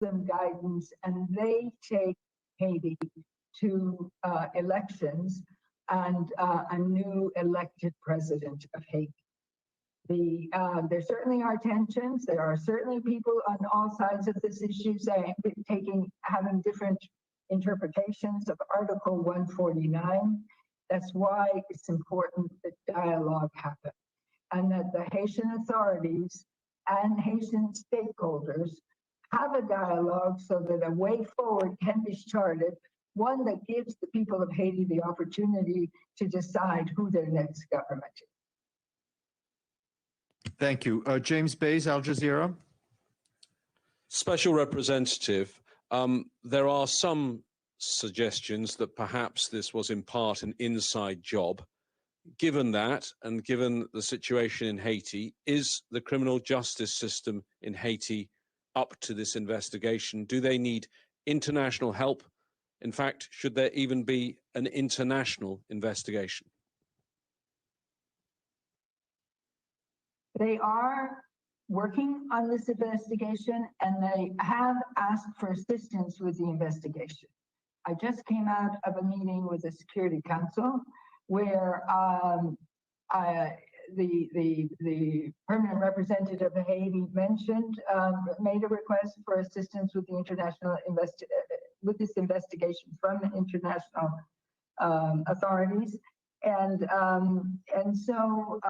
them guidance, and they take Haiti to elections and a new elected president of Haiti. There certainly are tensions. There are certainly people on all sides of this issue having different interpretations of Article 149. That's why it's important that dialogue happen, and that the Haitian authorities and Haitian stakeholders have a dialogue so that a way forward can be charted, one that gives the people of Haiti the opportunity to decide who their next government is. Thank you. James Bays, Al Jazeera. Special Representative, there are some suggestions that perhaps this was in part an inside job. Given that, and given the situation in Haiti, is the criminal justice system in Haiti up to this investigation? Do they need international help? In fact, should there even be an international investigation? They are working on this investigation, and they have asked for assistance with the investigation. I just came out of a meeting with the Security Council where the permanent representative of Haiti made a request for assistance with the with this investigation from the international authorities. And so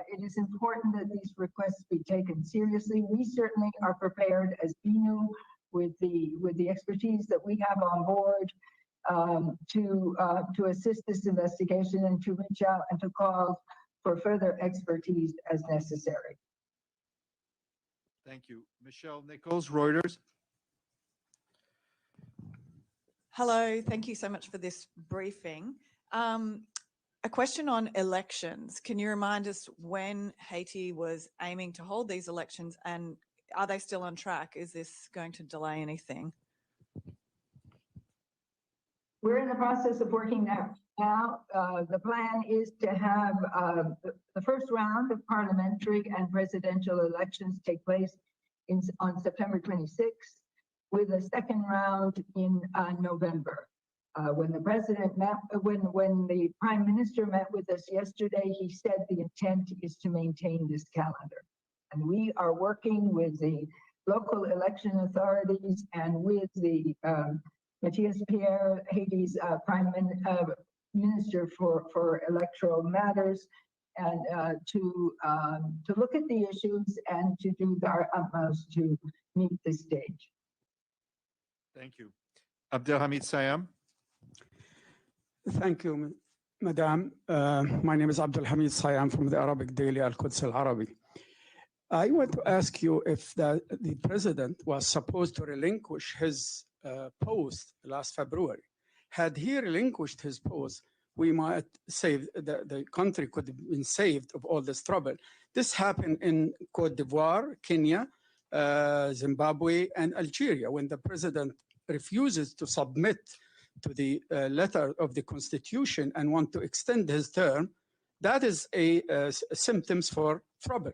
it is important that these requests be taken seriously. We certainly are prepared as BNU with the expertise that we have on board to assist this investigation and to reach out and to call for further expertise as necessary. Thank you. Michelle Nichols, Reuters. Hello, thank you so much for this briefing. A question on elections. Can you remind us when Haiti was aiming to hold these elections, and are they still on track? Is this going to delay anything? We're in the process of working that out. The plan is to have the first round of parliamentary and presidential elections take place on September 26th, with a second round in November. When the president met, when the prime minister met with us yesterday, he said the intent is to maintain this calendar. And we are working with the local election authorities and with the Matthias Pierre, Haiti's prime minister for electoral matters, and to look at the issues and to do our utmost to meet this stage. Thank you. Abdelhamid Sayam. Thank you, Madam. My name is Abdelhamid Sayam from the Arabic daily Al-Quds Al-Arabi. I want to ask you if the president was supposed to relinquish his post last February. Had he relinquished his post, we might save, the country could have been saved of all this trouble. This happened in Cote d'Ivoire, Kenya, Zimbabwe, and Algeria, when the president refuses to submit to the letter of the Constitution and want to extend his term. That is a symptoms for trouble.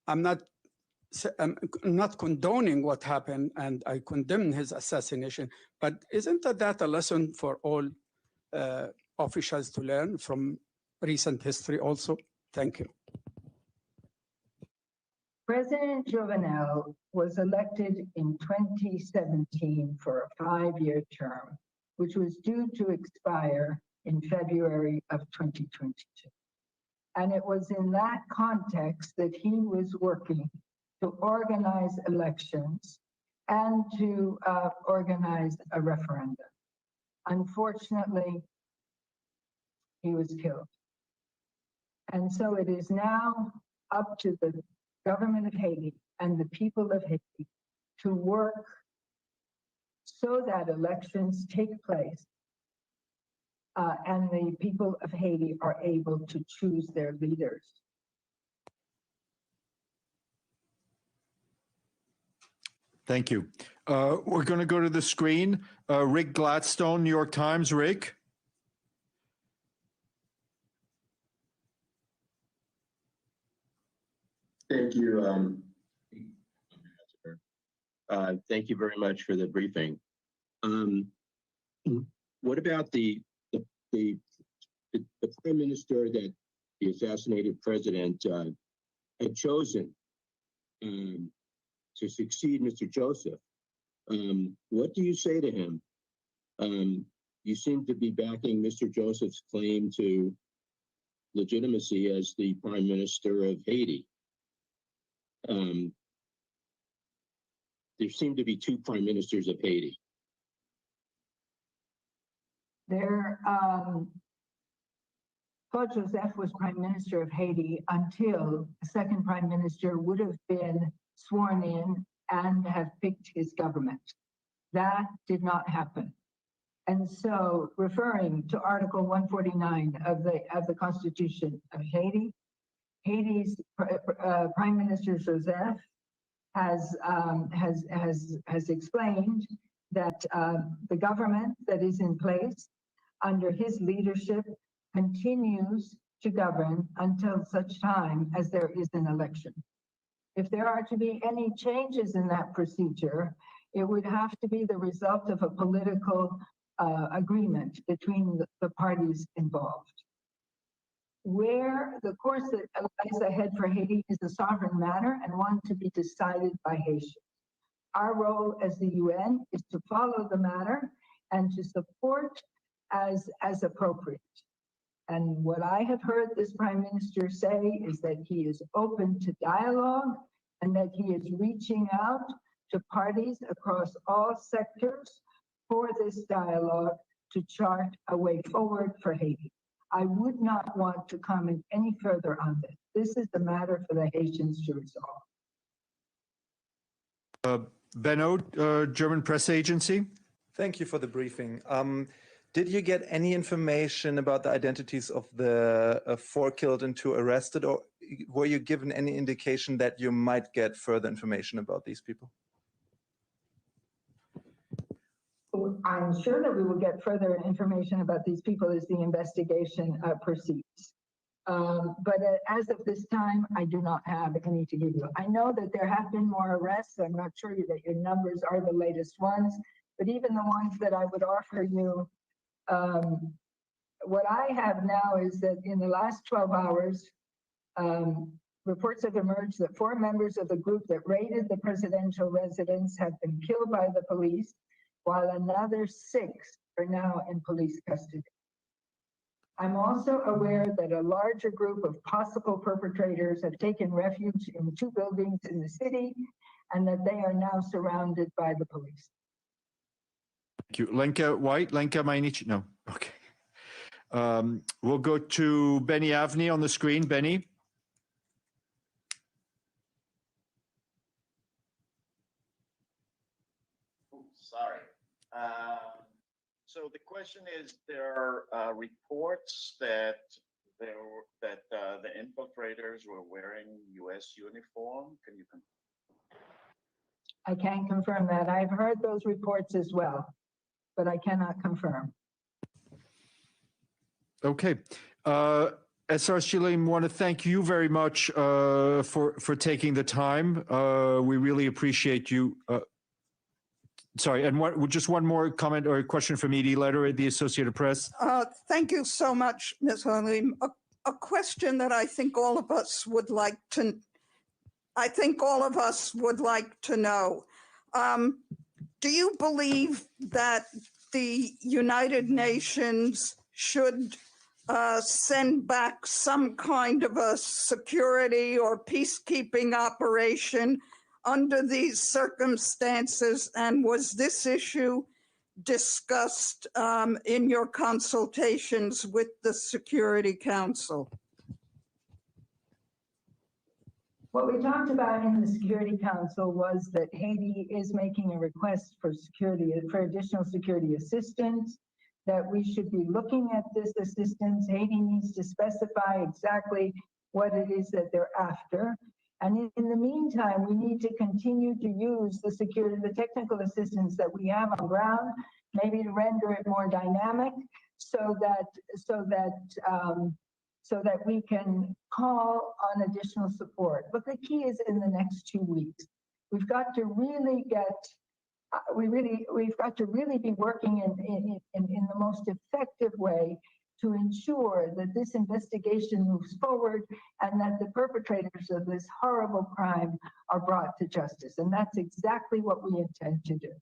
I'm not condoning what happened, and I condemn his assassination, but isn't that a lesson for all officials to learn from recent history also? Thank you. President Jovenel was elected in 2017 for a 5-year term, which was due to expire in February of 2022. And it was in that context that he was working to organize elections and to organize a referendum. Unfortunately, he was killed. And so it is now up to the government of Haiti and the people of Haiti to work so that elections take place and the people of Haiti are able to choose their leaders. Thank you. We're going to go to the screen. Rick Gladstone, New York Times. Rick. Thank you. Thank you very much for the briefing. What about the prime minister that the assassinated president had chosen to succeed Mr. Joseph? What do you say to him? You seem to be backing Mr. Joseph's claim to legitimacy as the prime minister of Haiti. There seem to be two prime ministers of Haiti. Claude Joseph was prime minister of Haiti until the second prime minister would have been sworn in and have picked his government. That did not happen. And so, referring to Article 149 of the Constitution of Haiti, Haiti's Prime Minister Joseph has explained that the government that is in place under his leadership continues to govern until such time as there is an election. If there are to be any changes in that procedure, it would have to be the result of a political agreement between the parties involved. Where the course that lies ahead for Haiti is a sovereign matter and one to be decided by Haitians. Our role as the UN is to follow the matter and to support as appropriate. And what I have heard this prime minister say is that he is open to dialogue and that he is reaching out to parties across all sectors for this dialogue to chart a way forward for Haiti. I would not want to comment any further on this. This is the matter for the Haitians to resolve. Benno, German press agency. Thank you for the briefing. Did you get any information about the identities of the 4 killed and 2 arrested, or were you given any indication that you might get further information about these people? I'm sure that we will get further information about these people as the investigation proceeds. But as of this time, I do not have any to give you. I know that there have been more arrests. I'm not sure that your numbers are the latest ones, but even the ones that I would offer you, what I have now is that in the last 12 hours, reports have emerged that 4 members of the group that raided the presidential residence have been killed by the police, while another 6 are now in police custody. I'm also aware that a larger group of possible perpetrators have taken refuge in 2 buildings in the city and that they are now surrounded by the police. Thank you. Lenka White, Lenka Mainichi, no, okay. We'll go to Benny Avni on the screen. Benny. Sorry. So the question is, there are reports that the infiltrators were wearing U.S. uniform. Can you confirm? I can confirm that. I've heard those reports as well, but I cannot confirm. Okay. SR Shilim, want to thank you very much for taking the time. We really appreciate you. Sorry, and just one more comment or question from Edie Letter at the Associated Press. Thank you so much, Ms. Halim. A question that I think all of us would like to know. Do you believe that the United Nations should send back some kind of a security or peacekeeping operation under these circumstances? And was this issue discussed in your consultations with the Security Council? What we talked about in the Security Council was that Haiti is making a request for additional security assistance, that we should be looking at this assistance. Haiti needs to specify exactly what it is that they're after. And in the meantime, we need to continue to use the technical assistance that we have on ground, maybe to render it more dynamic, so that we can call on additional support. But the key is in the next 2 weeks. We've got to really get, we've got to really be working in the most effective way to ensure that this investigation moves forward and that the perpetrators of this horrible crime are brought to justice. And that's exactly what we intend to do.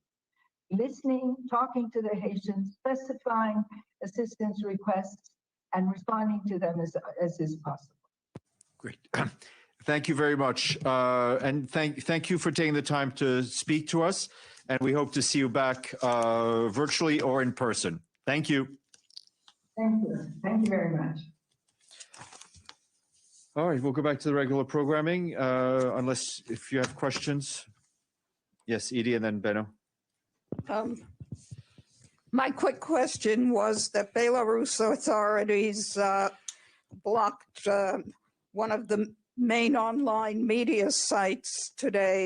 Listening, talking to the Haitians, specifying assistance requests, and responding to them as is possible. Great. Thank you very much. And thank you for taking the time to speak to us. And we hope to see you back virtually or in person. Thank you. Thank you. Thank you very much. All right, we'll go back to the regular programming, unless if you have questions. Yes, Edie and then Benno. My quick question was that Belarus authorities blocked one of the main online media sites today